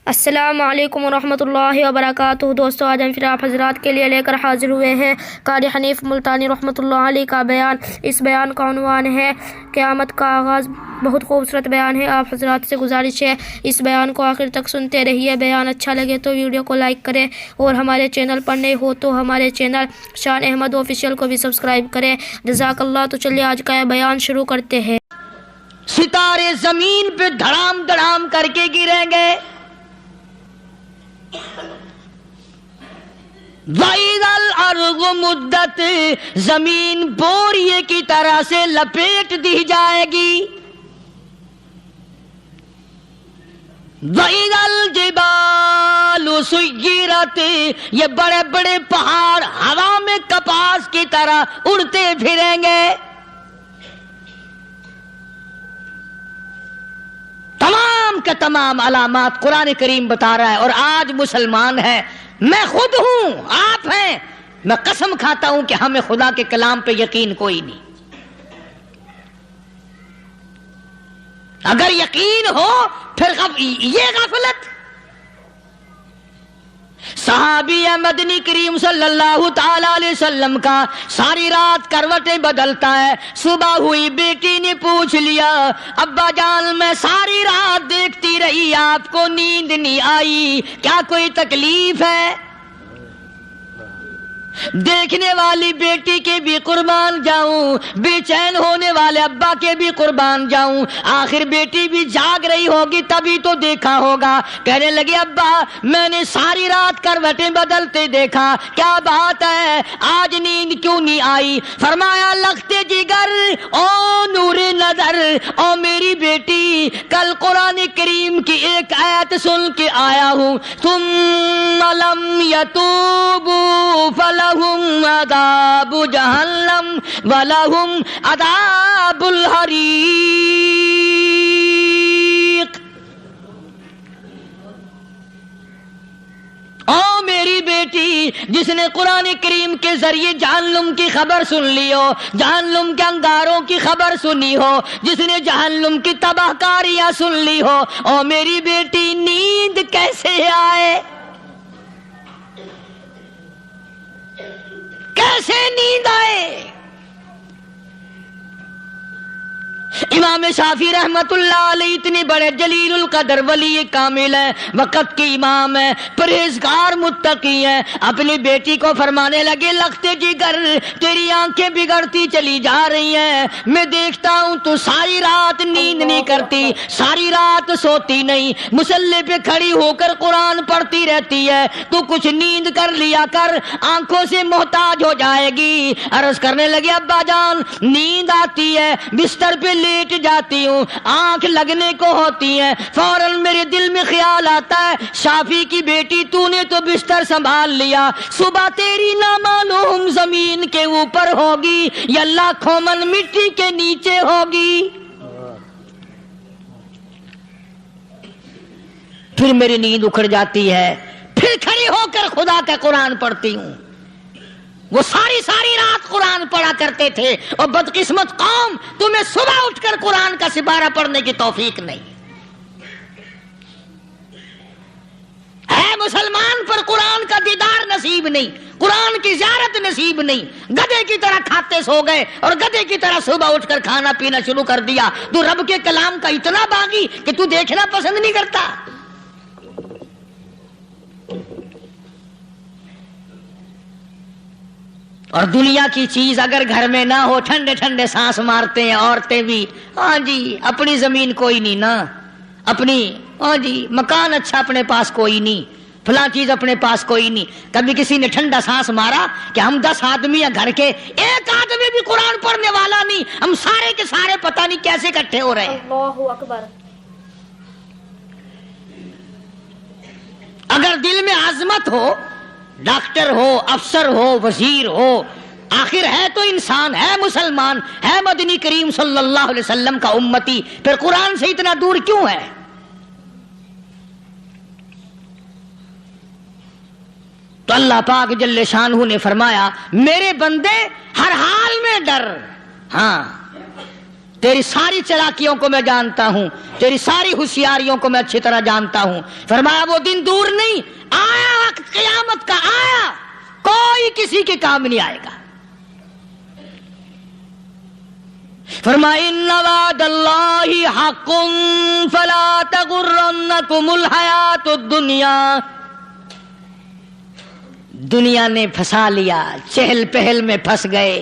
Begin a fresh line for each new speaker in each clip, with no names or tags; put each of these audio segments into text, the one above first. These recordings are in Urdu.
السلام علیکم ورحمۃ اللہ وبرکاتہ۔ دوستو، آج ہم پھر آپ حضرات کے لیے لے کر حاضر ہوئے ہیں قاری حنیف ملتانی رحمۃ اللہ علیہ کا بیان۔ اس بیان کا عنوان ہے قیامت کا آغاز۔ بہت خوبصورت بیان ہے، آپ حضرات سے گزارش ہے اس بیان کو آخر تک سنتے رہیے۔ بیان اچھا لگے تو ویڈیو کو لائک کریں، اور ہمارے چینل پر نئے ہو تو ہمارے چینل شان احمد آفیشیل کو بھی سبسکرائب کریں، جزاک اللہ۔ تو چلیے آج کا بیان شروع کرتے ہیں۔
ستارے زمین پہ دھڑام دھڑام کر کے گریں گے۔ وَإِذَا الْأَرْضُ مُدَّتْ، زمین بوریے کی طرح سے لپیٹ دی جائے گی۔ وَإِذَا الْجِبَالُ سُيِّرَتْ، یہ بڑے بڑے پہاڑ ہوا میں کپاس کی طرح اڑتے پھریں گے۔ تمام کے تمام علامات قرآن کریم بتا رہا ہے، اور آج مسلمان ہے، میں خود ہوں، آپ ہیں، میں قسم کھاتا ہوں کہ ہمیں خدا کے کلام پہ یقین کوئی نہیں۔ اگر یقین ہو پھر یہ غفلت۔ صحابی مدنی کریم صلی اللہ تعالی علیہ وسلم کا ساری رات کروٹیں بدلتا ہے۔ صبح ہوئی، بیٹی نے پوچھ لیا، ابا جان میں ساری رات دیکھتی رہی، آپ کو نیند نہیں آئی، کیا کوئی تکلیف ہے؟ دیکھنے والی بیٹی کے بھی قربان جاؤں، بے چین ہونے والے ابا کے بھی قربان جاؤں۔ آخر بیٹی بھی جاگ رہی ہوگی تبھی تو دیکھا ہوگا۔ کہنے لگے، ابا میں نے ساری رات کروٹیں بدلتے دیکھا، کیا بات ہے، آج نیند کیوں نہیں آئی؟ فرمایا، لختے جگر او نور نظر، او میری بیٹی، کل قرآن کریم کی ایک آیت سن کے آیا ہوں، ثم لم یتوبوا فلہم عذاب جہنم ولہم عذاب الحریق۔ او میری بیٹی، جس نے قرآن کریم کے ذریعے جہنم کی خبر سن لی ہو، جہنم کے انگاروں کی خبر سنی ہو، جس نے جہنم کی تباہ کاریاں سن لی ہو، او میری بیٹی، نیند کیسے آئے؟ کیسے نیند آئے؟ امام شافعی رحمت اللہ علیہ اتنے بڑے جلیل القدر ولی کامل ہیں، وقت کے امام ہیں، پرہیزگار متقی ہیں، اپنی بیٹی کو فرمانے لگے، لختے جگر تیری آنکھیں بگڑتی چلی جا رہی ہیں، میں دیکھتا ہوں تو ساری رات نیند نہیں کرتی، ساری رات سوتی نہیں، مصلی پہ کھڑی ہو کر قرآن پڑھتی رہتی ہے، تو کچھ نیند کر لیا کر، آنکھوں سے محتاج ہو جائے گی۔ عرض کرنے لگے، ابا جان نیند آتی ہے، بستر پہ لیٹ جاتی ہوں، آنکھ لگنے کو ہوتی ہے، فوراً میرے دل میں خیال آتا ہے، شافی کی بیٹی تو نے تو بستر سنبھال لیا، صبح تیری نامعلوم زمین کے اوپر ہوگی یا لاکھوں من مٹی کے نیچے ہوگی۔ پھر میری نیند اکھڑ جاتی ہے، پھر کھڑی ہو کر خدا کا قرآن پڑھتی ہوں۔ وہ ساری رات قرآن پڑھا کرتے تھے، اور بدقسمت قوم، تمہیں صبح اٹھ کر قرآن کا سپارہ پڑھنے کی توفیق نہیں ہے۔ مسلمان پر قرآن کا دیدار نصیب نہیں، قرآن کی زیارت نصیب نہیں، گدھے کی طرح کھاتے سو گئے، اور گدھے کی طرح صبح اٹھ کر کھانا پینا شروع کر دیا۔ تو رب کے کلام کا اتنا باغی کہ تو دیکھنا پسند نہیں کرتا۔ اور دنیا کی چیز اگر گھر میں نہ ہو، ٹھنڈے ٹھنڈے سانس مارتے ہیں عورتیں بھی، ہاں جی اپنی زمین کوئی نہیں نا، اپنی ہاں جی مکان اچھا اپنے پاس کوئی نہیں، فلاں چیز اپنے پاس کوئی نہیں۔ کبھی کسی نے ٹھنڈا سانس مارا کہ ہم 10 آدمی ہیں گھر کے، ایک آدمی بھی قرآن پڑھنے والا نہیں، ہم سارے کے سارے پتہ نہیں کیسے اکٹھے ہو رہے ہیں۔
اللہ اکبر۔
اگر دل میں عظمت ہو، ڈاکٹر ہو، افسر ہو، وزیر ہو، آخر ہے تو انسان، ہے مسلمان، ہے مدنی کریم صلی اللہ علیہ وسلم کا امتی، پھر قرآن سے اتنا دور کیوں ہے؟ تو اللہ پاک جل شانہ نے فرمایا، میرے بندے ہر حال میں ڈر، ہاں تیری ساری چلاکیوں کو میں جانتا ہوں، تیری ساری ہوشیاریوں کو میں اچھی طرح جانتا ہوں۔ فرمایا وہ دن دور نہیں، آیا وقت قیامت کا، آیا، کوئی کسی کے کام نہیں آئے گا۔ فرمایا ان وعد اللہ حق فلا تغرنکم الحیات الدنیا۔ دنیا نے پھنسا لیا، چہل پہل میں پھنس گئے،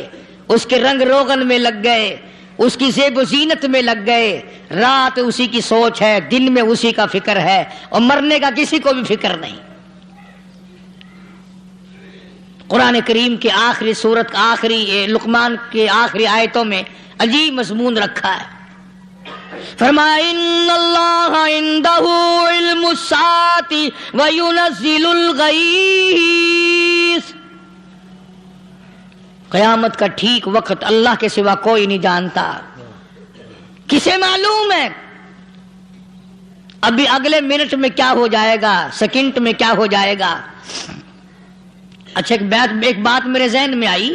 اس کے رنگ روغن میں لگ گئے، اس کی زیب و زینت میں لگ گئے۔ رات اسی کی سوچ ہے، دن میں اسی کا فکر ہے، اور مرنے کا کسی کو بھی فکر نہیں۔ قرآن کریم کے آخری سورت کا آخری لقمان کے آخری آیتوں میں عجیب مضمون رکھا ہے۔ فرمایا ان اللہ عندہ علم الساعۃ وینزل الغیث۔ قیامت کا ٹھیک وقت اللہ کے سوا کوئی نہیں جانتا۔ کسے معلوم ہے ابھی اگلے منٹ میں کیا ہو جائے گا، سیکنڈ میں کیا ہو جائے گا۔ اچھا ایک بات میرے ذہن میں آئی،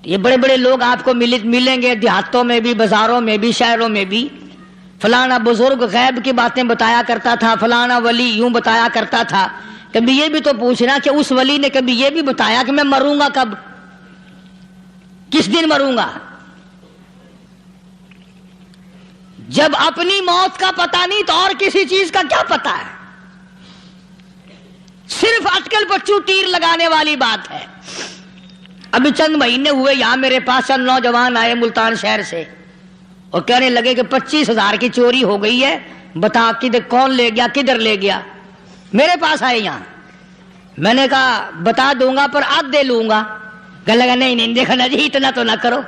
یہ بڑے بڑے لوگ آپ کو ملیں گے دیہاتوں میں بھی، بازاروں میں بھی، شہروں میں بھی، فلانا بزرگ غیب کی باتیں بتایا کرتا تھا، فلانا ولی یوں بتایا کرتا تھا۔ کبھی یہ بھی تو پوچھنا کہ اس ولی نے کبھی یہ بھی بتایا کہ میں مروں گا کب، کس دن مروں گا؟ جب اپنی موت کا پتہ نہیں تو اور کسی چیز کا کیا پتہ ہے؟ صرف اٹکل پچو تیر لگانے والی بات ہے۔ ابھی چند مہینے ہوئے یہاں میرے پاس چند نوجوان آئے ملتان شہر سے اور کہنے لگے کہ 25,000 کی چوری ہو گئی ہے، بتا کدھر کون لے گیا، کدھر لے گیا۔ میرے پاس آئے یہاں، میں نے کہا بتا دوں گا پر آدھ دے لوں گا۔ کہنے لگا نہیں دیکھا نا جی اتنا تو نہ کرو۔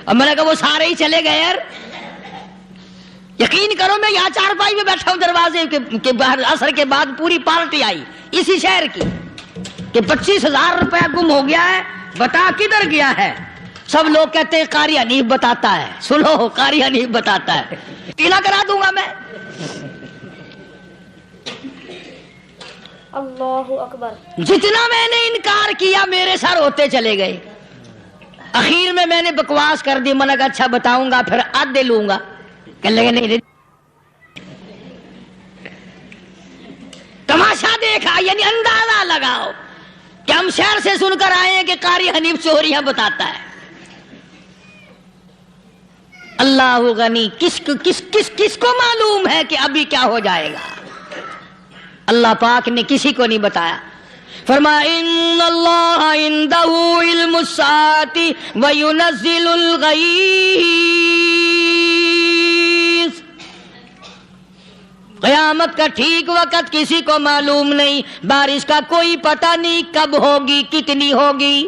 اب میں نے کہا وہ سارے ہی چلے گئے یار، یقین کرو میں یہاں چارپائی میں بیٹھا ہوں دروازے کے باہر، عصر کے بعد پوری پارٹی آئی اسی شہر کی کہ 25,000 روپیہ گم ہو گیا ہے، بتا کدھر گیا ہے۔ سب لوگ کہتے ہیں قاری حنیف بتاتا ہے، سنو قاری حنیف بتاتا ہے، ٹیلا کرا دوں گا میں۔
اللہ اکبر۔
جتنا میں نے انکار کیا میرے سر ہوتے چلے گئے۔ اخیر میں نے بکواس کر دی، میں نے کہا اچھا بتاؤں گا پھر آدھے لوں گا۔ کہنے لگے نہیں، تماشا دیکھا، یعنی اندازہ لگاؤ کہ ہم شہر سے سن کر آئے ہیں کہ قاری حنیف چوریاں بتاتا ہے۔ اللہ غنی، کس کو معلوم ہے کہ ابھی کیا ہو جائے گا؟ اللہ پاک نے کسی کو نہیں بتایا۔ فرمایا ان اللہ عندہ علم الساعۃ وینزل الغیث۔ قیامت کا ٹھیک وقت کسی کو معلوم نہیں، بارش کا کوئی پتہ نہیں کب ہوگی، کتنی ہوگی۔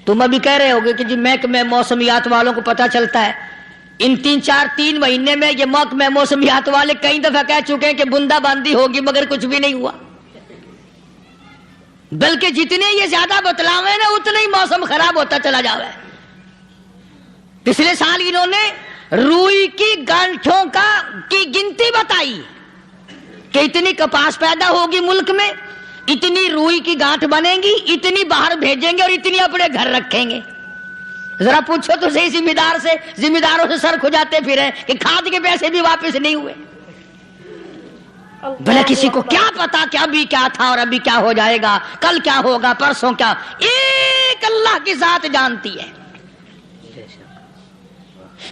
تم ابھی کہہ رہے ہوگے کہ جی محکمہ موسمیات والوں کو پتہ چلتا ہے۔ ان 3 مہینے میں یہ محکمہ موسمیات والے کئی دفعہ کہہ چکے ہیں کہ بندہ باندی ہوگی، مگر کچھ بھی نہیں ہوا۔ بلکہ جتنے یہ زیادہ بتلاوے نا اتنا ہی موسم خراب ہوتا چلا جاوے۔ پچھلے سال انہوں نے روئی کی گانٹھوں کی گنتی بتائی کہ اتنی کپاس پیدا ہوگی ملک میں، اتنی روئی کی گانٹھ بنے گی، اتنی باہر بھیجیں گے اور اتنی اپنے گھر رکھیں گے۔ ذرا پوچھو تو صحیح ذمہ داروں سے سر کھجاتے پھرے کہ کھاد کے پیسے بھی واپس نہیں ہوئے۔ بھلا کسی کو کیا پتا کہ ابھی کیا تھا اور ابھی کیا ہو جائے گا، کل کیا ہوگا، پرسوں کیا، ایک اللہ کی ذات جانتی ہے۔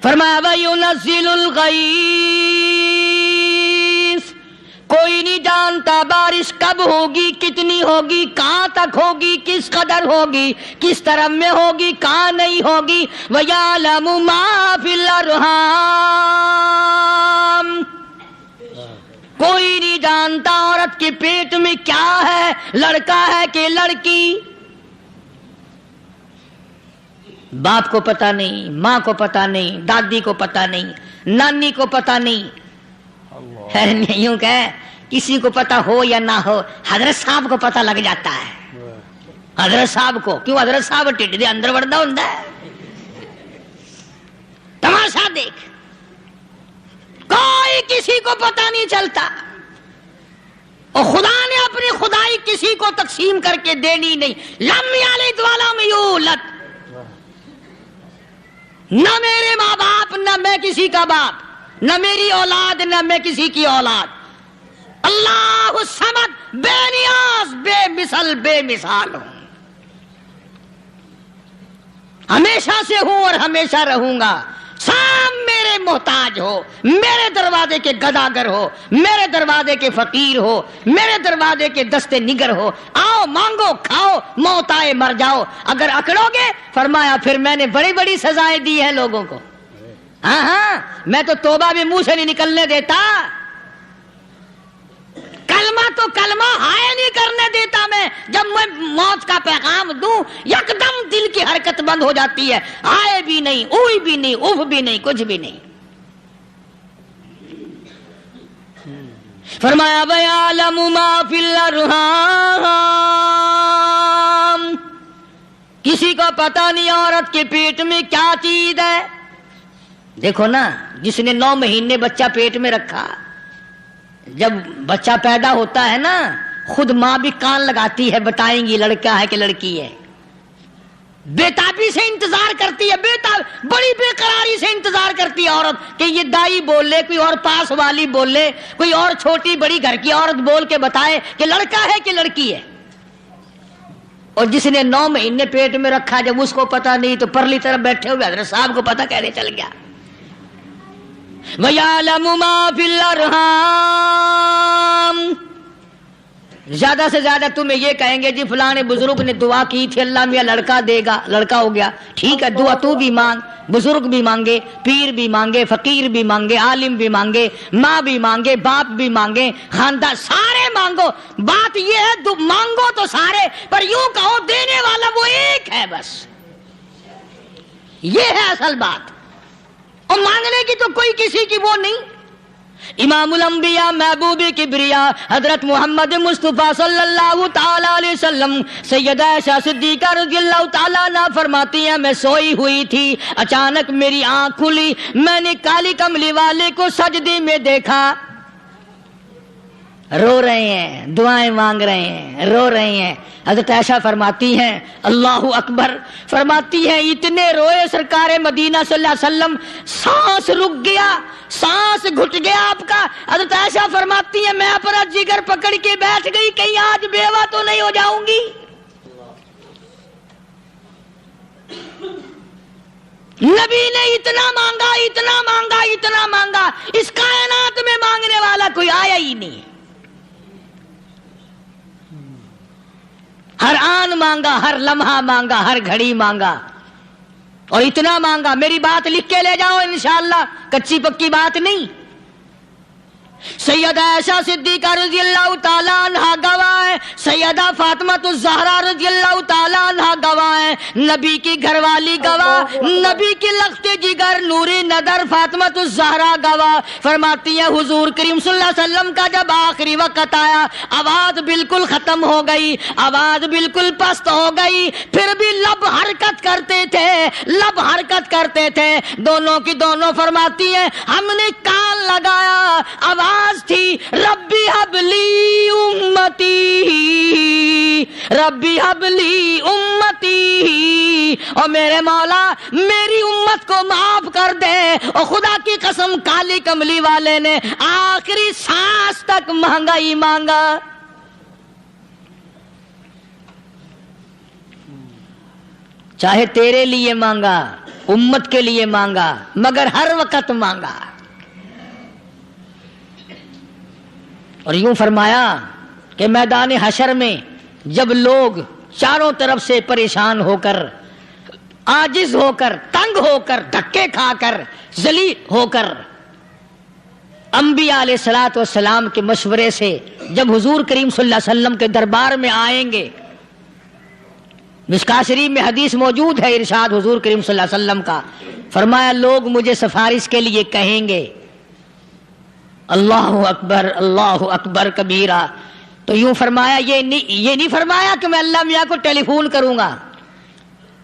فرمایا وَيُنَزِّلُ الْغَيْثَ، کوئی نہیں جانتا بارش کب ہوگی، کتنی ہوگی، کہاں تک ہوگی، کس قدر ہوگی، کس طرف میں ہوگی، کہاں نہیں ہوگی۔ وَيَعْلَمُ مَا فِي الْأَرْحَامِ، کوئی نہیں جانتا عورت کے پیٹ میں کیا ہے، لڑکا ہے کہ لڑکی۔ باپ کو پتہ نہیں، ماں کو پتہ نہیں، دادی کو پتہ نہیں، نانی کو پتہ نہیں۔ یوں کہ کسی کو پتہ ہو یا نہ ہو، حضرت صاحب کو پتہ لگ جاتا ہے۔ حضرت صاحب کو کیوں؟ حضرت صاحب ٹھڈ دے اندر وڑدا ہوندا ہے۔ تماشا دیکھ، کوئی کسی کو پتہ نہیں چلتا، اور خدا نے اپنی خدائی کسی کو تقسیم کر کے دینی نہیں. لم یلد ولم یولد. نہ میرے ماں باپ، نہ میں کسی کا باپ، نہ میری اولاد، نہ میں کسی کی اولاد. اللہ الصمد، بے نیاز، بے مثل، بے مثال ہوں. ہمیشہ سے ہوں اور ہمیشہ رہوں گا. سام میرے محتاج ہو، میرے دروازے کے گداگر ہو، میرے دروازے کے فقیر ہو، میرے دروازے کے دستے نگر ہو. آؤ مانگو کھاؤ، موت آئے مر جاؤ. اگر اکڑو گے فرمایا پھر میں نے بڑی بڑی سزائیں دی ہیں لوگوں کو. ہاں میں تو توبہ بھی منہ سے نہیں نکلنے دیتا. کلمہ تو کلمہ ہائے نہیں کرنے دیتا میں. جب میں موت کا پیغام دوں یکدم دل کی حرکت بند ہو جاتی ہے. ہائے بھی نہیں، اوئی بھی نہیں، اف بھی نہیں، کچھ بھی نہیں. فرمایا وَيَعْلَمُ مَا فِي الْأَرْحَامِ. کسی کو پتہ نہیں عورت کے پیٹ میں کیا چیز ہے. دیکھو نا، جس نے 9 مہینے بچہ پیٹ میں رکھا، جب بچہ پیدا ہوتا ہے نا خود ماں بھی کان لگاتی ہے بتائیں گی لڑکا ہے کہ لڑکی ہے. بےتابی سے انتظار کرتی ہے، بڑی بے قراری سے انتظار کرتی ہے عورت کہ یہ دائی بول لے، کوئی اور پاس والی بول لے، کوئی اور چھوٹی بڑی گھر کی عورت بول کے بتائے کہ لڑکا ہے کہ لڑکی ہے. اور جس نے 9 مہینے پیٹ میں رکھا جب اس کو پتا نہیں تو پرلی طرف بیٹھے ہوئے حضرت صاحب کو پتا کیسے چل گیا. وَيَعْلَمُ مَا فِي الْأَرْحَامِ. زیادہ سے زیادہ تمہیں یہ کہیں گے جی فلاں بزرگ نے دعا کی تھی اللہ میاں لڑکا دے گا، لڑکا ہو گیا. ٹھیک ہے، دعا تو بھی مانگ، بزرگ بھی مانگے، پیر بھی مانگے، فقیر بھی مانگے، عالم بھی مانگے، ماں بھی مانگے، باپ بھی مانگے، خاندان سارے مانگو. بات یہ ہے مانگو تو سارے، پر یوں کہو دینے والا وہ ایک ہے بس. یہ ہے اصل بات. اور مانگنے کی تو کوئی کسی کی وہ نہیں. امام الانبیاء محبوب کبریا حضرت محمد مصطفیٰ صلی اللہ تعالی علیہ وسلم سیدہ عائشہ صدیقہ رضی اللہ تعالی عنہا فرماتی ہیں میں سوئی ہوئی تھی، اچانک میری آنکھ کھلی، میں نے کالی کملی والے کو سجدے میں دیکھا. رو رہے ہیں، دعائیں مانگ رہے ہیں، رو رہے ہیں. حضرت عائشہ فرماتی ہیں اللہ اکبر، فرماتی ہیں اتنے روئے سرکار مدینہ صلی اللہ علیہ وسلم، سانس رک گیا، سانس گھٹ گیا آپ کا. حضرت عائشہ فرماتی ہیں میں اپنا جگر پکڑ کے بیٹھ گئی، کہیں آج بیوہ تو نہیں ہو جاؤں گی. نبی نے اتنا مانگا، اتنا مانگا، اتنا مانگا، اس کائنات میں مانگنے والا کوئی آیا ہی نہیں. ہر آن مانگا، ہر لمحہ مانگا، ہر گھڑی مانگا، اور اتنا مانگا. میری بات لکھ کے لے جاؤ انشاءاللہ، کچی پکی بات نہیں. سیدہ عائشہ صدیقہ رضی اللہ تعالی عنہا گواہ ہے، سیدہ فاطمہ الزہرا رضی اللہ تعالی عنہا گواہ ہے، نبی کی گھر والی گواہ، نبی کی لخت جگر نوری نظر فاطمہ الزہرا گواہ. فرماتی ہیں حضور کریم صلی اللہ علیہ وسلم کا جب آخری وقت آیا آواز بالکل ختم ہو گئی، آواز بالکل پست ہو گئی، پھر بھی لب حرکت کرتے تھے، لب حرکت کرتے تھے، دونوں کی دونوں. فرماتی ہیں ہم نے کان لگایا، آواز تھی ربی حبلی امتی، ربی حبلی امتی، اور میرے مولا میری امت کو معاف کر دے. اور خدا کی قسم کالی کملی والے نے آخری سانس تک مانگا ہی مانگا. چاہے تیرے لیے مانگا، امت کے لیے مانگا، مگر ہر وقت مانگا. اور یوں فرمایا کہ میدان حشر میں جب لوگ چاروں طرف سے پریشان ہو کر، عاجز ہو کر، تنگ ہو کر، دھکے کھا کر، ذلیل ہو کر، انبیاء علیہ الصلوۃ والسلام کے مشورے سے جب حضور کریم صلی اللہ علیہ وسلم کے دربار میں آئیں گے، مشکاۃ شریف میں حدیث موجود ہے، ارشاد حضور کریم صلی اللہ علیہ وسلم کا، فرمایا لوگ مجھے سفارش کے لیے کہیں گے اللہ اکبر کبیرہ. تو یوں فرمایا یہ نہیں فرمایا کہ میں اللہ میاں کو ٹیلی فون کروں گا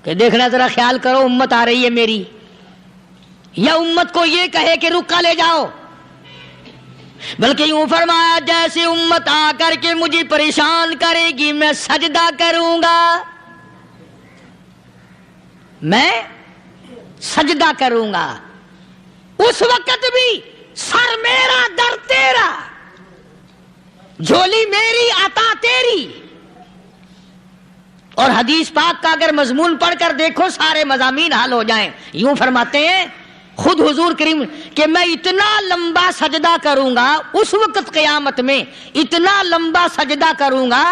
کہ دیکھنا ذرا خیال کرو امت آ رہی ہے میری، یا امت کو یہ کہے کہ رکا لے جاؤ. بلکہ یوں فرمایا جیسے امت آ کر کے مجھے پریشان کرے گی میں سجدہ کروں گا، میں سجدہ کروں گا، اس وقت بھی سر میرا در تیرا، جھولی میری عطا تیری۔ اور حدیث پاک کا اگر مضمون پڑھ کر دیکھو سارے مضامین حل ہو جائیں۔ یوں فرماتے ہیں خود حضور کریم کہ میں اتنا لمبا سجدہ کروں گا اس وقت قیامت میں، اتنا لمبا سجدہ کروں گا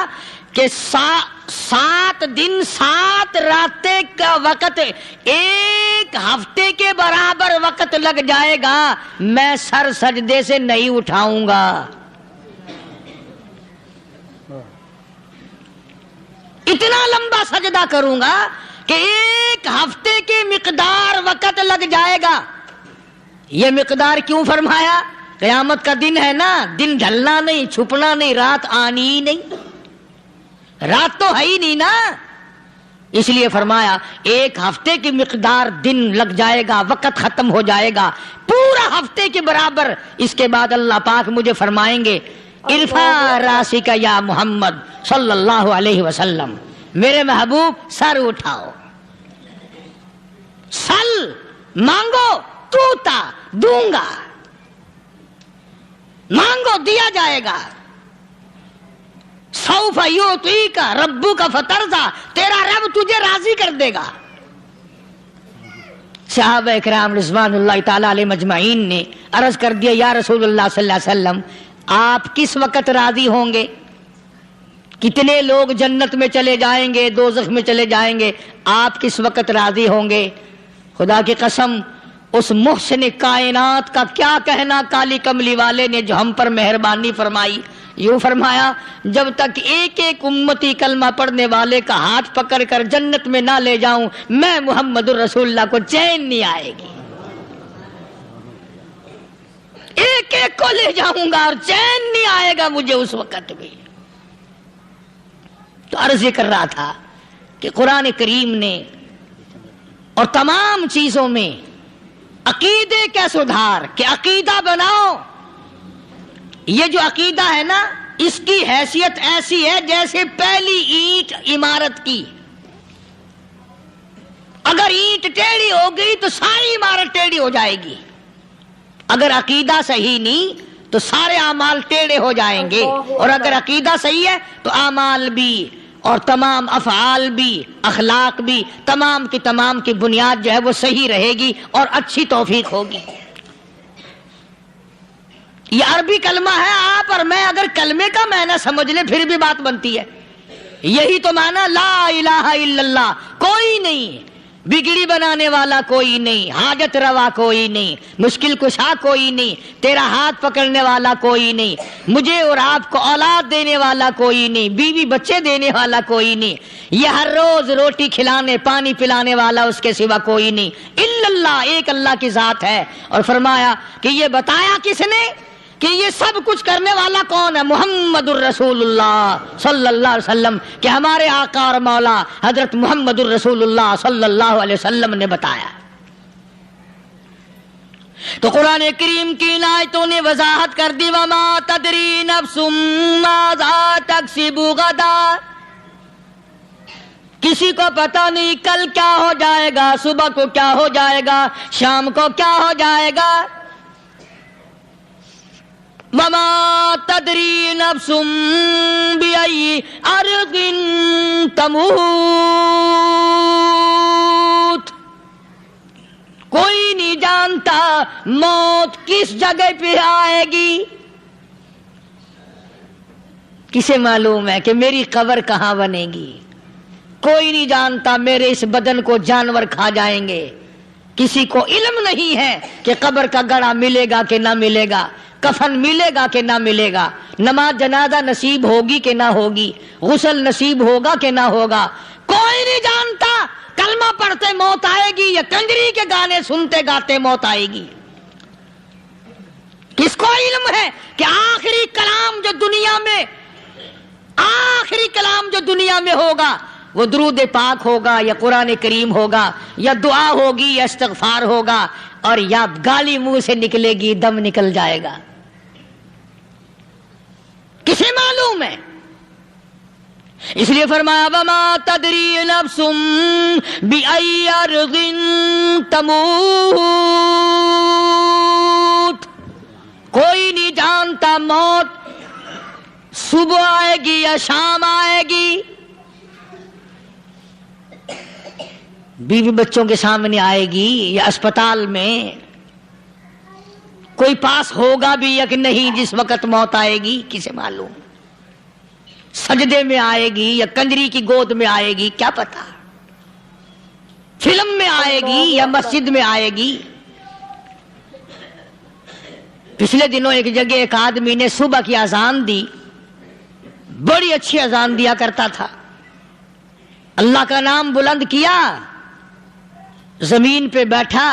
کہ 7 دن 7 راتیں کا وقت 1 ہفتے کے برابر وقت لگ جائے گا، میں سر سجدے سے نہیں اٹھاؤں گا۔ اتنا لمبا سجدہ کروں گا کہ 1 ہفتے کی مقدار وقت لگ جائے گا۔ یہ مقدار کیوں فرمایا؟ قیامت کا دن ہے نا، دن ڈھلنا نہیں، چھپنا نہیں، رات آنی ہی نہیں، رات تو ہے ہی نہیں نا، اس لیے فرمایا 1 ہفتے کی مقدار دن لگ جائے گا، وقت ختم ہو جائے گا پورا ہفتے کے برابر۔ اس کے بعد اللہ پاک مجھے فرمائیں گے ارفع راسک یا محمد صلی اللہ علیہ وسلم، میرے محبوب سر اٹھاؤ، سل مانگو توتا دوں گا، مانگو دیا جائے گا، سوف یعطیک ربک فترضی، تیرا رب تجھے راضی کر دے گا۔ صحابہ اکرام رضوان اللہ تعالی علیہ مجمعین نے عرض کر دیا یا رسول اللہ صلی اللہ علیہ وسلم آپ کس وقت راضی ہوں گے؟ کتنے لوگ جنت میں چلے جائیں گے، دوزخ میں چلے جائیں گے، آپ کس وقت راضی ہوں گے؟ خدا کی قسم اس محسن کائنات کا کیا کہنا کالی کملی والے نے جو ہم پر مہربانی فرمائی۔ یوں فرمایا جب تک ایک ایک امتی کلمہ پڑھنے والے کا ہاتھ پکڑ کر جنت میں نہ لے جاؤں میں محمد الرسول اللہ کو چین نہیں آئے گی، ایک ایک کو لے جاؤں گا اور چین نہیں آئے گا مجھے اس وقت بھی۔ تو عرض یہ کر رہا تھا کہ قرآن کریم نے اور تمام چیزوں میں عقیدے کا سدھار کہ عقیدہ بناؤ، یہ جو عقیدہ ہے نا اس کی حیثیت ایسی ہے جیسے پہلی اینٹ عمارت کی، اگر اینٹ ٹیڑھی ہو گئی تو ساری عمارت ٹیڑھی ہو جائے گی، اگر عقیدہ صحیح نہیں تو سارے اعمال ٹیڑھے ہو جائیں گے، اور اگر عقیدہ صحیح ہے تو اعمال بھی اور تمام افعال بھی اخلاق بھی تمام کی بنیاد جو ہے وہ صحیح رہے گی اور اچھی توفیق ہوگی۔ یہ عربی کلمہ ہے، آپ اور میں اگر کلمے کا معنی سمجھ لیں پھر بھی بات بنتی ہے۔ یہی تو معنی لا الہ الا اللہ، کوئی نہیں بگڑی بنانے والا، کوئی نہیں حاجت روا، کوئی نہیں مشکل کشا، کوئی نہیں تیرا ہاتھ پکڑنے والا، کوئی نہیں مجھے اور آپ کو اولاد دینے والا، کوئی نہیں بیوی بچے دینے والا، کوئی نہیں یہ ہر روز روٹی کھلانے پانی پلانے والا اس کے سوا کوئی نہیں الا اللہ، ایک اللہ کی ذات ہے۔ اور فرمایا کہ یہ بتایا کس نے کہ یہ سب کچھ کرنے والا کون ہے؟ محمد الرسول اللہ صلی اللہ علیہ وسلم، کہ ہمارے آقا اور مولا حضرت محمد الرسول اللہ صلی اللہ علیہ وسلم نے بتایا۔ تو قرآن کریم کی آیتوں نے وضاحت کر دی وما تدری نفس ماذا تکسب غدا، کسی کو پتہ نہیں کل کیا ہو جائے گا، صبح کو کیا ہو جائے گا، شام کو کیا ہو جائے گا۔ وما تدری نفس بأي أرض تموت، کوئی نہیں جانتا موت کس جگہ پہ آئے گی۔ کسے معلوم ہے کہ میری قبر کہاں بنے گی؟ کوئی نہیں جانتا میرے اس بدن کو جانور کھا جائیں گے۔ کسی کو علم نہیں ہے کہ قبر کا گڑھا ملے گا کہ نہ ملے گا، کفن ملے گا کہ نہ ملے گا، نماز جنازہ نصیب ہوگی کہ نہ ہوگی، غسل نصیب ہوگا کہ نہ ہوگا، کوئی نہیں جانتا۔ کلمہ پڑھتے موت آئے گی یا کنجری کے گانے سنتے گاتے موت آئے گی؟ کس کو علم ہے کہ آخری کلام جو دنیا میں ہوگا وہ درود پاک ہوگا یا قرآن کریم ہوگا یا دعا ہوگی یا استغفار ہوگا، اور یا گالی منہ سے نکلے گی دم نکل جائے گا۔ کسے معلوم ہے؟ اس لیے فرمایا وما تدری نفس بأی ارض تموت، کوئی نہیں جانتا موت صبح آئے گی یا شام آئے گی، بیوی بچوں کے سامنے آئے گی یا اسپتال میں، کوئی پاس ہوگا بھی یا کہ نہیں جس وقت موت آئے گی کسے معلوم، سجدے میں آئے گی یا کنجری کی گود میں آئے گی کیا پتا، فلم میں آئے گی یا مسجد میں آئے گی۔ پچھلے دنوں ایک جگہ ایک آدمی نے صبح کی اذان دی، بڑی اچھی اذان دیا کرتا تھا، اللہ کا نام بلند کیا، زمین پہ بیٹھا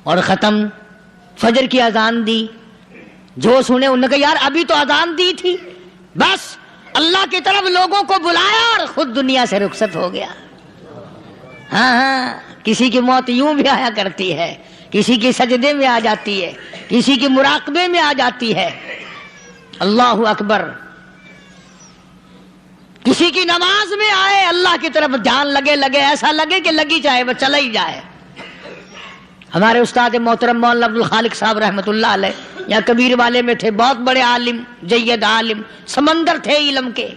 اور ختم، فجر کی اذان دی، جو سنے انہوں نے کہا یار ابھی تو اذان دی تھی، بس اللہ کی طرف لوگوں کو بلایا اور خود دنیا سے رخصت ہو گیا۔ ہاں کسی کی موت یوں بھی آیا کرتی ہے، کسی کی سجدے میں آ جاتی ہے، کسی کی مراقبے میں آ جاتی ہے، اللہ اکبر، کسی کی نماز میں آئے، اللہ کی طرف دھیان لگے ایسا لگے کہ لگی جائے وہ چلا ہی جائے۔ ہمارے استاد محترم مولانا عبد الخالق صاحب رحمۃ اللہ علیہ یا کبیر والے میں تھے، بہت بڑے عالم، جید عالم، سمندر تھے علم کے،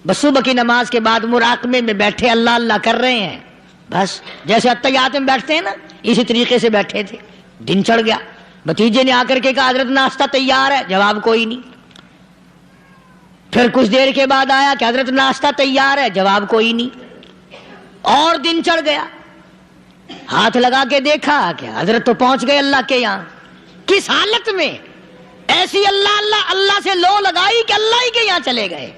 بس صبح کی نماز کے بعد مراقبے میں بیٹھے اللہ اللہ کر رہے ہیں، بس جیسے اتحیات میں بیٹھتے ہیں نا اسی طریقے سے بیٹھے تھے، دن چڑھ گیا، بھتیجے نے آ کر کے کہا حضرت ناشتہ تیار ہے، جواب کوئی نہیں، پھر کچھ دیر کے بعد آیا کہ حضرت ناشتہ تیار ہے، جواب کوئی نہیں، اور دن چڑھ گیا، ہاتھ لگا کے دیکھا کہ حضرت تو پہنچ گئے اللہ کے یہاں، کس حالت میں؟ ایسی اللہ اللہ اللہ سے لو لگائی کہ اللہ ہی کے یہاں چلے گئے۔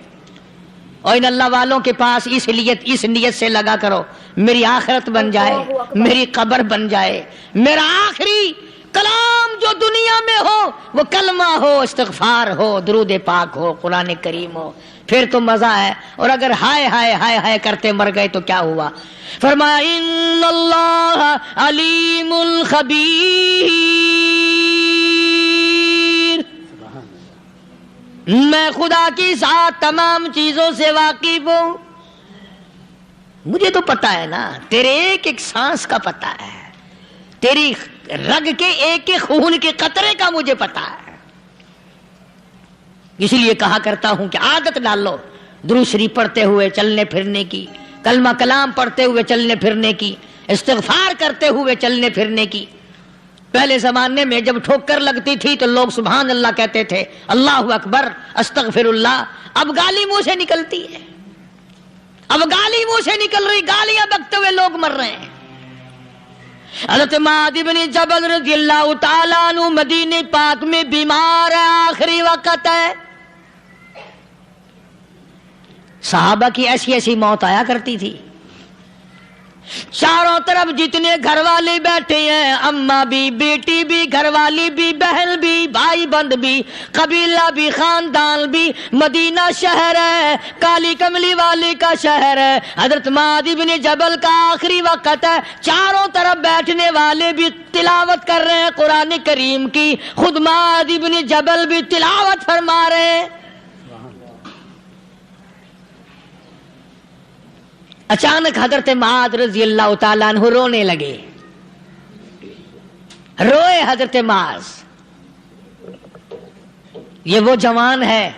اور ان اللہ والوں کے پاس اس نیت سے لگا کرو میری آخرت بن جائے، میری قبر بن جائے، میرا آخری کلام جو دنیا میں ہو وہ کلمہ ہو، استغفار ہو، درود پاک ہو، قرآن کریم ہو، پھر تو مزہ ہے، اور اگر ہائے ہائے ہائے ہائے کرتے مر گئے تو کیا ہوا؟ فرمایا ان اللہ علیم الخبیر، میں خدا کی ذات تمام چیزوں سے واقف ہوں، مجھے تو پتا ہے نا، تیرے ایک ایک سانس کا پتا ہے، تیری رگ کے ایک ایک خون کے قطرے کا مجھے پتا ہے، اس لیے کہا کرتا ہوں کہ عادت ڈال لو درود شریف پڑھتے ہوئے چلنے پھرنے کی، کلمہ کلام پڑھتے ہوئے چلنے پھرنے کی، استغفار کرتے ہوئے چلنے پھرنے کی۔ پہلے زمانے میں جب ٹھوکر لگتی تھی تو لوگ سبحان اللہ کہتے تھے، اللہ اکبر، استغفر اللہ، اب گالی منہ سے نکلتی ہے، اب گالی منہ سے نکل رہی، گالیاں بکتے ہوئے لوگ مر رہے ہیں۔ حضرت معاذ بن جبل رضی اللہ تعالیٰ عنہ مدینہ پاک میں بیمار ہے، آخری وقت ہے، صحابہ کی ایسی ایسی موت آیا کرتی تھی، چاروں طرف جتنے گھر والے بیٹھے ہیں، اماں بھی، بیٹی بھی، گھر والی بھی، بہن بھی، بھائی بند بھی، قبیلہ بھی، خاندان بھی، مدینہ شہر ہے، کالی کملی والے کا شہر ہے، حضرت معاذ بن جبل کا آخری وقت ہے، چاروں طرف بیٹھنے والے بھی تلاوت کر رہے ہیں قرآن کریم کی، خود معاذ بن جبل بھی تلاوت فرما رہے ہیں۔ اچانک حضرت معاذ رضی اللہ تعالیٰ عنہ رونے لگے، روئے حضرت معاذ، یہ وہ جوان ہے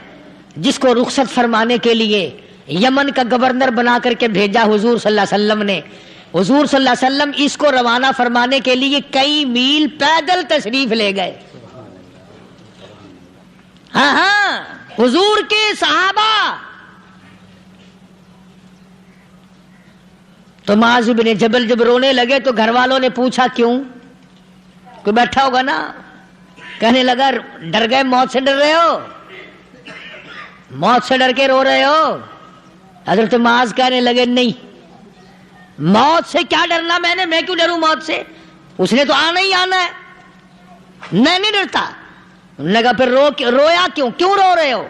جس کو رخصت فرمانے کے لیے یمن کا گورنر بنا کر کے بھیجا حضور صلی اللہ علیہ وسلم نے، حضور صلی اللہ علیہ وسلم اس کو روانہ فرمانے کے لیے کئی میل پیدل تشریف لے گئے، ہاں حضور کے صحابہ۔ تو معاذ بن جبل جب رونے لگے تو گھر والوں نے پوچھا کیوں؟ کوئی بیٹھا ہوگا نا، کہنے لگا ڈر گئے، موت سے ڈر رہے ہو، موت سے ڈر کے رو رہے ہو؟ حضرت معاذ کہنے لگے نہیں، موت سے کیا ڈرنا، میں کیوں ڈروں موت سے، اس نے تو آنا ہی آنا ہے، میں نہیں ڈرتا۔ انہوں نے کہا پھر رویا کیوں رو رہے ہو؟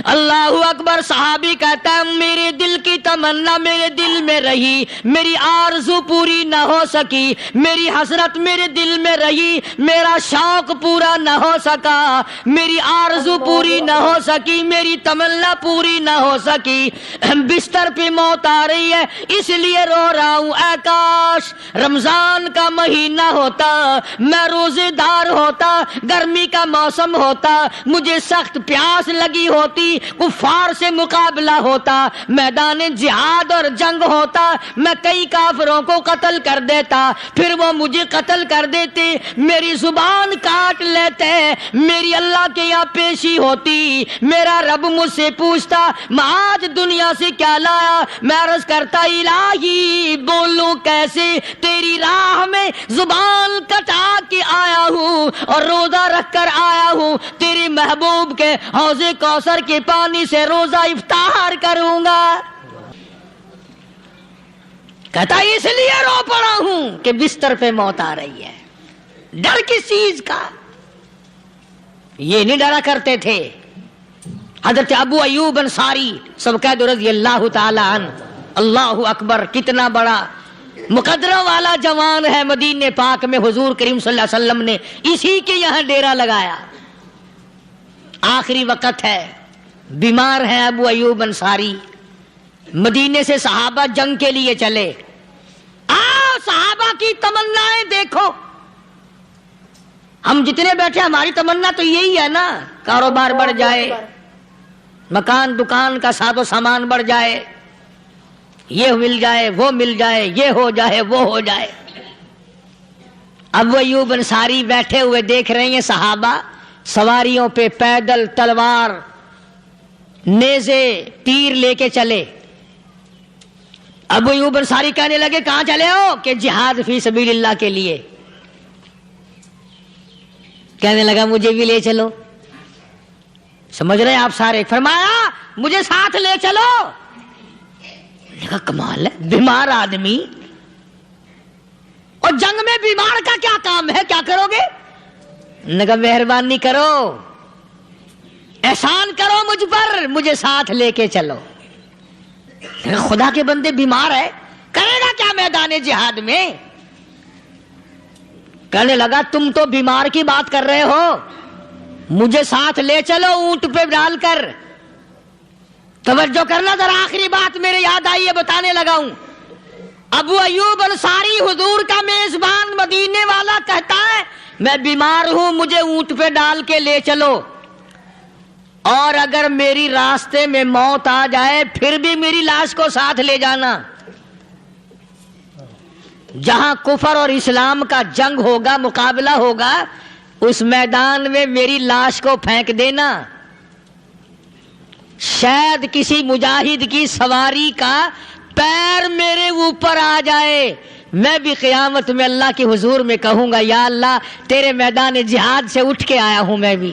اللہ اکبر. صحابی کہتا ہے میرے دل کی تمنا میرے دل میں رہی, میری آرزو پوری نہ ہو سکی, میری حسرت میرے دل میں رہی, میرا شوق پورا نہ ہو سکا, میری آرزو پوری نہ ہو سکی, میری تمنا پوری نہ ہو سکی. بستر پہ موت آ رہی ہے اس لیے رو رہا ہوں. اے کاش رمضان کا مہینہ ہوتا, میں روزے دار ہوتا, گرمی کا موسم ہوتا, مجھے سخت پیاس لگی ہوتی, کفار سے مقابلہ ہوتا, میدان جہاد اور جنگ ہوتا, میں کئی کافروں کو قتل کر دیتا, پھر وہ مجھے قتل کر دیتے, میری زبان کاٹ لیتے, میری اللہ کے یہاں پیشی ہوتی, میرا رب مجھ سے پوچھتا میں آج دنیا سے کیا لایا. میں عرض کرتا الہی بولوں کیسے, تیری راہ میں زبان کٹا کے آیا ہوں اور روزہ رکھ کر آیا ہوں, تیرے محبوب کے حوض کوثر کے پانی سے روزہ افطار کروں گا. کہتا اس لیے رو پڑا ہوں کہ بستر پہ موت آ رہی ہے. ڈر کس چیز کا؟ یہ نہیں ڈرا کرتے تھے. حضرت ابو ایوب انصاری سب کہہ دو رضی اللہ تعالی عنہ. اللہ اکبر, کتنا بڑا مقدرہ والا جوان ہے. مدینے پاک میں حضور کریم صلی اللہ علیہ وسلم نے اسی کے یہاں ڈیرا لگایا. آخری وقت ہے, بیمار ہے ابو ایوب انصاری. مدینے سے صحابہ جنگ کے لیے چلے. آؤ صحابہ کی تمنائیں دیکھو. ہم جتنے بیٹھے ہماری تمنا تو یہی ہے نا, کاروبار بڑھ جائے, مکان دکان کا ساز و سامان بڑھ جائے, یہ مل جائے وہ مل جائے, یہ ہو جائے وہ ہو جائے. ابو ایوب انصاری بیٹھے ہوئے دیکھ رہے ہیں صحابہ سواریوں پہ پیدل تلوار نیزے تیر لے کے چلے. ابو ایوب انصاری کہنے لگے کہاں چلے ہو؟ کہ جہاد فی سبیل اللہ کے لیے. کہنے لگا مجھے بھی لے چلو. سمجھ رہے ہیں آپ سارے؟ فرمایا مجھے ساتھ لے چلو. کہا کمال ہے, بیمار آدمی اور جنگ میں بیمار کا کیا کام ہے, کیا کرو گے؟ نے کہا مہربانی کرو, احسان کرو مجھ پر, مجھے ساتھ لے کے چلو. خدا کے بندے بیمار ہے, کرے گا کیا میدان جہاد میں؟ کہنے لگا تم تو بیمار کی بات کر رہے ہو, مجھے ساتھ لے چلو اونٹ پہ ڈال کر. توجہ کرنا ذرا, آخری بات میرے یاد آئی ہے بتانے لگا ہوں. ابو ایوب انصاری حضور کا میزبان مدینے والا کہتا ہے میں بیمار ہوں, مجھے اونٹ پہ ڈال کے لے چلو, اور اگر میری راستے میں موت آ جائے پھر بھی میری لاش کو ساتھ لے جانا. جہاں کفر اور اسلام کا جنگ ہوگا, مقابلہ ہوگا, اس میدان میں میری لاش کو پھینک دینا. شاید کسی مجاہد کی سواری کا پیر میرے اوپر آ جائے, میں بھی قیامت میں اللہ کے حضور میں کہوں گا یا اللہ تیرے میدان جہاد سے اٹھ کے آیا ہوں میں بھی.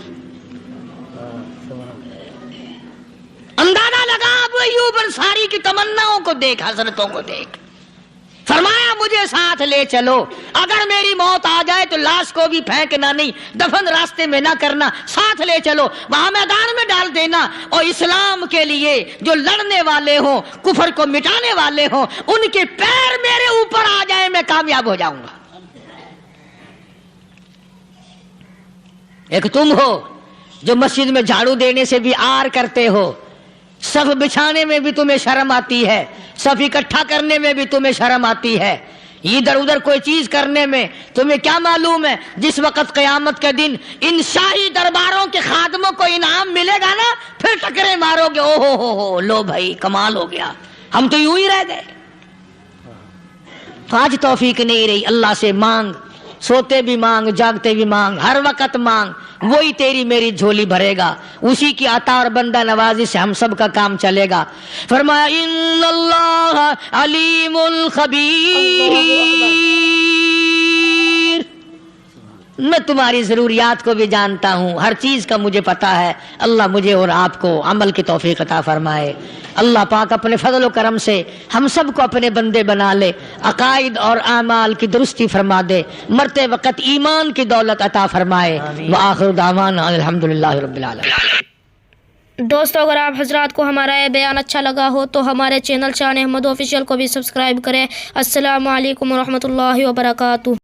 اندازہ لگا ابو ایوب انصاری کی تمناؤں کو دیکھ, حسرتوں کو دیکھ. فرمایا مجھے ساتھ لے چلو, اگر میری موت آ جائے تو لاش کو بھی پھینکنا نہیں, دفن راستے میں نہ کرنا, ساتھ لے چلو, وہاں میدان میں ڈال دینا, اور اسلام کے لیے جو لڑنے والے ہوں, کفر کو مٹانے والے ہوں, ان کے پیر میرے اوپر آ جائے میں کامیاب ہو جاؤں گا. ایک تم ہو جو مسجد میں جھاڑو دینے سے بھی آر کرتے ہو, صف بچھانے میں بھی تمہیں شرم آتی ہے, صف اکٹھا کرنے میں بھی تمہیں شرم آتی ہے, ادھر ادھر کوئی چیز کرنے میں تمہیں کیا معلوم ہے جس وقت قیامت کے دن ان شاہی درباروں کے خادموں کو انعام ملے گا نا, پھر ٹکرے مارو گے, او ہو لو بھائی کمال ہو گیا, ہم تو یوں ہی رہ گئے. تو آج توفیق نہیں رہی, اللہ سے مانگ, سوتے بھی مانگ, جاگتے بھی مانگ, ہر وقت مانگ, وہی تیری میری جھولی بھرے گا, اسی کی عطا اور بندہ نوازی سے ہم سب کا کام چلے گا. فرمایا ان اللہ علیم خبیر, میں تمہاری ضروریات کو بھی جانتا ہوں, ہر چیز کا مجھے پتا ہے. اللہ مجھے اور آپ کو عمل کی توفیق عطا فرمائے. اللہ پاک اپنے فضل و کرم سے ہم سب کو اپنے بندے بنا لے, عقائد اور اعمال کی درستی فرما دے, مرتے وقت ایمان کی دولت عطا فرمائے. وآخر دعوانا الحمدللہ رب العالمین.
دوستو اگر آپ حضرات کو ہمارا یہ بیان اچھا لگا ہو تو ہمارے چینل شان احمد آفیشیل کو بھی سبسکرائب کریں۔ السلام علیکم ورحمۃ اللہ وبرکاتہ۔